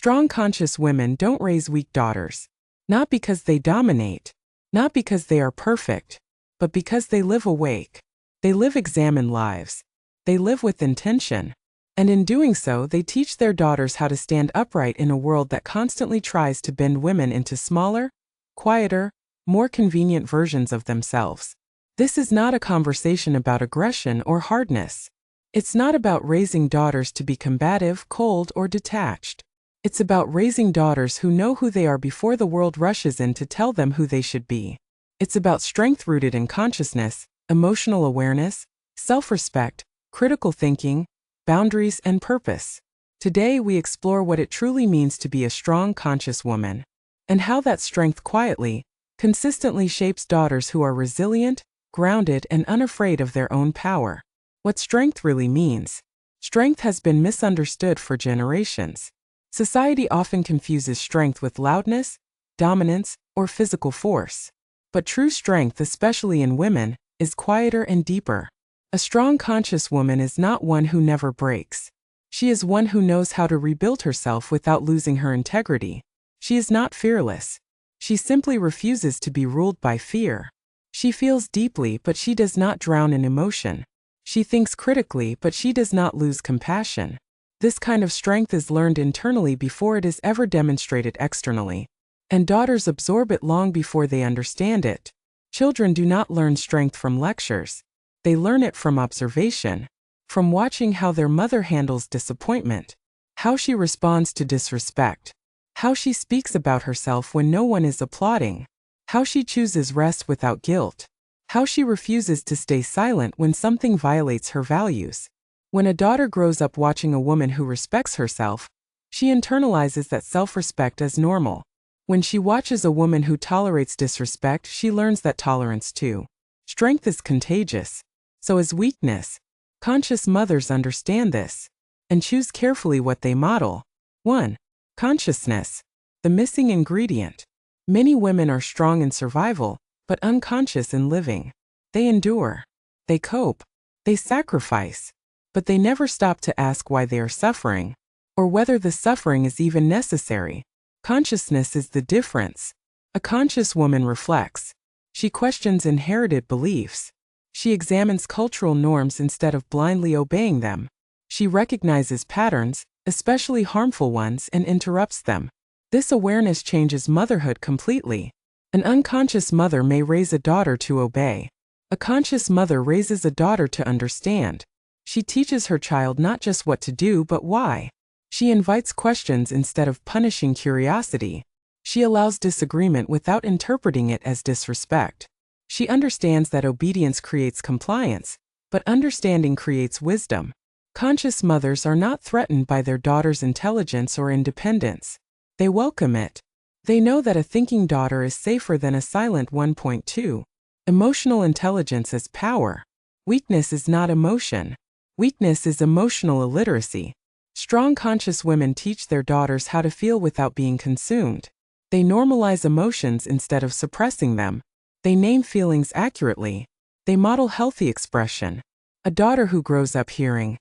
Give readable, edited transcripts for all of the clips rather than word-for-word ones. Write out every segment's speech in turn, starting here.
Strong conscious women don't raise weak daughters. Not because they dominate, not because they are perfect, but because they live awake. They live examined lives. They live with intention. And in doing so, they teach their daughters how to stand upright in a world that constantly tries to bend women into smaller, quieter, more convenient versions of themselves. This is not a conversation about aggression or hardness. It's not about raising daughters to be combative, cold, or detached. It's about raising daughters who know who they are before the world rushes in to tell them who they should be. It's about strength rooted in consciousness, emotional awareness, self-respect, critical thinking, boundaries, and purpose. Today we explore what it truly means to be a strong, conscious woman, and how that strength quietly, consistently shapes daughters who are resilient, grounded, and unafraid of their own power. What strength really means. Strength has been misunderstood for generations. Society often confuses strength with loudness, dominance, or physical force. But true strength, especially in women, is quieter and deeper. A strong conscious woman is not one who never breaks. She is one who knows how to rebuild herself without losing her integrity. She is not fearless. She simply refuses to be ruled by fear. She feels deeply, but she does not drown in emotion. She thinks critically, but she does not lose compassion. This kind of strength is learned internally before it is ever demonstrated externally. And daughters absorb it long before they understand it. Children do not learn strength from lectures. They learn it from observation, from watching how their mother handles disappointment, how she responds to disrespect, how she speaks about herself when no one is applauding, how she chooses rest without guilt, how she refuses to stay silent when something violates her values. When a daughter grows up watching a woman who respects herself, she internalizes that self-respect as normal. When she watches a woman who tolerates disrespect, she learns that tolerance too. Strength is contagious. So is weakness. Conscious mothers understand this and choose carefully what they model. 1. Consciousness. The missing ingredient. Many women are strong in survival, but unconscious in living. They endure. They cope. They sacrifice. But they never stop to ask why they are suffering, or whether the suffering is even necessary. Consciousness is the difference. A conscious woman reflects. She questions inherited beliefs. She examines cultural norms instead of blindly obeying them. She recognizes patterns, especially harmful ones, and interrupts them. This awareness changes motherhood completely. An unconscious mother may raise a daughter to obey. A conscious mother raises a daughter to understand. She teaches her child not just what to do but why. She invites questions instead of punishing curiosity. She allows disagreement without interpreting it as disrespect. She understands that obedience creates compliance, but understanding creates wisdom. Conscious mothers are not threatened by their daughter's intelligence or independence. They welcome it. They know that a thinking daughter is safer than a silent one. 2. Emotional intelligence as power. Weakness is not emotion. Weakness is emotional illiteracy. Strong conscious women teach their daughters how to feel without being consumed. They normalize emotions instead of suppressing them. They name feelings accurately. They model healthy expression. A daughter who grows up hearing,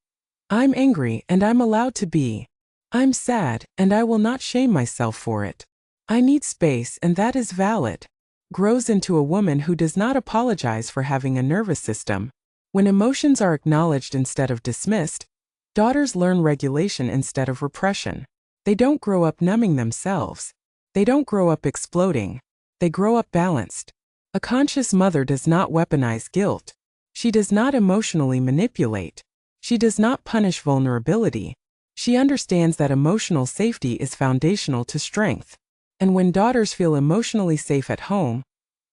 "I'm angry and I'm allowed to be. I'm sad and I will not shame myself for it. I need space and that is valid," grows into a woman who does not apologize for having a nervous system. When emotions are acknowledged instead of dismissed, daughters learn regulation instead of repression. They don't grow up numbing themselves. They don't grow up exploding. They grow up balanced. A conscious mother does not weaponize guilt. She does not emotionally manipulate. She does not punish vulnerability. She understands that emotional safety is foundational to strength. And when daughters feel emotionally safe at home,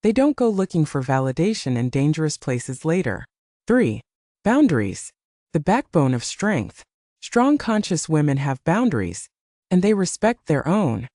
they don't go looking for validation in dangerous places later. 3. Boundaries. The backbone of strength. Strong conscious women have boundaries, and they respect their own.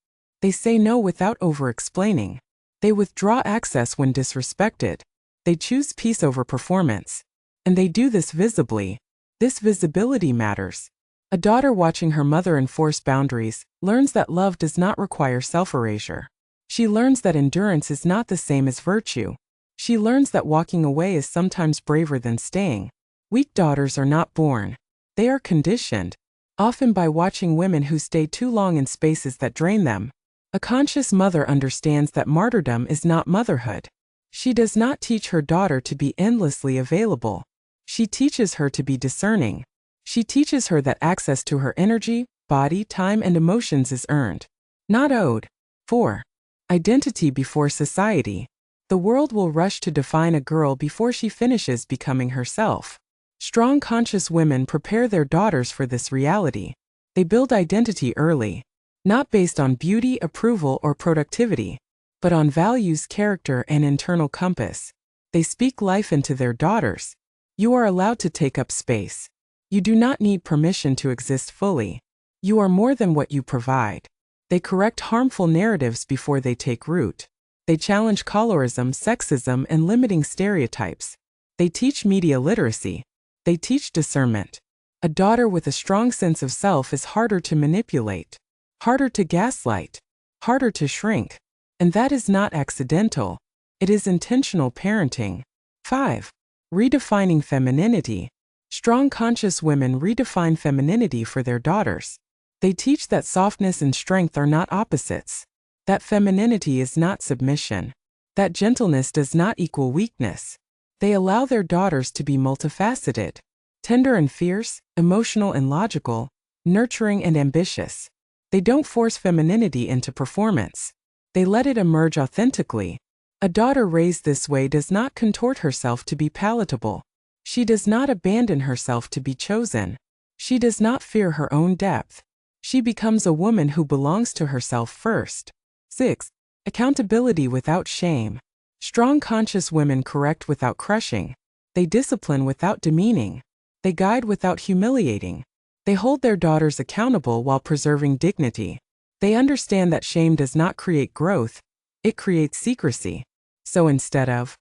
They say no without over-explaining. They withdraw access when disrespected. They choose peace over performance. And they do this visibly. This visibility matters. A daughter watching her mother enforce boundaries learns that love does not require self-erasure. She learns that endurance is not the same as virtue. She learns that walking away is sometimes braver than staying. Weak daughters are not born. They are conditioned. often by watching women who stay too long in spaces that drain them. A conscious mother understands that martyrdom is not motherhood. She does not teach her daughter to be endlessly available. She teaches her to be discerning. She teaches her that access to her energy, body, time, and emotions is earned, not owed. 4. Identity before society. The world will rush to define a girl before she finishes becoming herself. Strong conscious women prepare their daughters for this reality. They build identity early, not based on beauty, approval, or productivity, but on values, character, and internal compass. They speak life into their daughters. You are allowed to take up space. You do not need permission to exist fully. You are more than what you provide. They correct harmful narratives before they take root. They challenge colorism, sexism, and limiting stereotypes. They teach media literacy. They teach discernment. A daughter with a strong sense of self is harder to manipulate, harder to gaslight, harder to shrink. And that is not accidental. It is intentional parenting. 5. Redefining femininity. Strong conscious women redefine femininity for their daughters. They teach that softness and strength are not opposites, that femininity is not submission, that gentleness does not equal weakness. They allow their daughters to be multifaceted, tender and fierce, emotional and logical, nurturing and ambitious. They don't force femininity into performance. They let it emerge authentically. A daughter raised this way does not contort herself to be palatable. She does not abandon herself to be chosen. She does not fear her own depth. She becomes a woman who belongs to herself first. 6. Accountability without shame. Strong conscious women correct without crushing. They discipline without demeaning. They guide without humiliating. They hold their daughters accountable while preserving dignity. They understand that shame does not create growth, it creates secrecy. So instead of,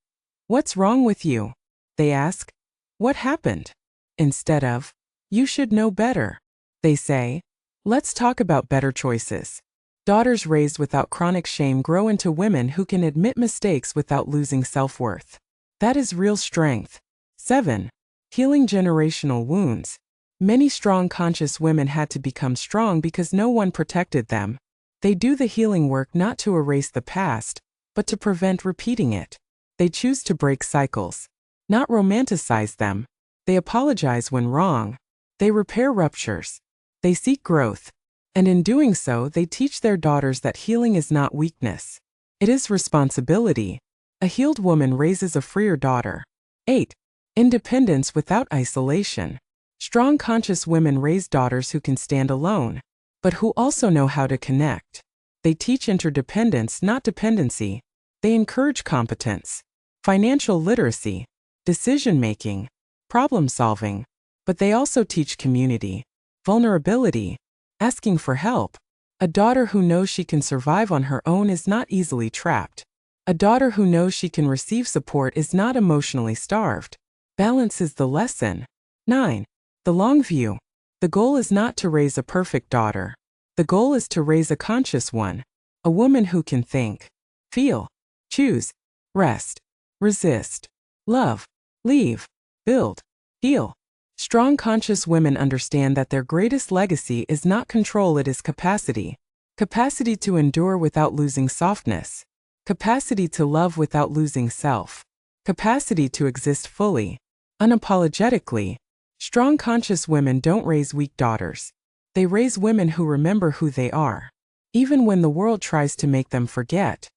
"What's wrong with you?" they ask, "What happened?" Instead of, "You should know better," they say, "Let's talk about better choices." Daughters raised without chronic shame grow into women who can admit mistakes without losing self-worth. That is real strength. 7. Healing generational wounds. Many strong conscious women had to become strong because no one protected them. They do the healing work not to erase the past, but to prevent repeating it. They choose to break cycles, not romanticize them. They apologize when wrong. They repair ruptures. They seek growth. And in doing so, they teach their daughters that healing is not weakness. It is responsibility. A healed woman raises a freer daughter. 8. Independence without isolation. Strong conscious women raise daughters who can stand alone, but who also know how to connect. They teach interdependence, not dependency. They encourage competence, financial literacy, decision-making, problem-solving. But they also teach community, vulnerability, asking for help. A daughter who knows she can survive on her own is not easily trapped. A daughter who knows she can receive support is not emotionally starved. Balance is the lesson. 9. The long view. The goal is not to raise a perfect daughter. The goal is to raise a conscious one, a woman who can think, feel, choose, rest, resist, love, leave, build, heal. Strong conscious women understand that their greatest legacy is not control, it is capacity. Capacity to endure without losing softness. Capacity to love without losing self. Capacity to exist fully, unapologetically. Strong conscious women don't raise weak daughters. They raise women who remember who they are, even when the world tries to make them forget.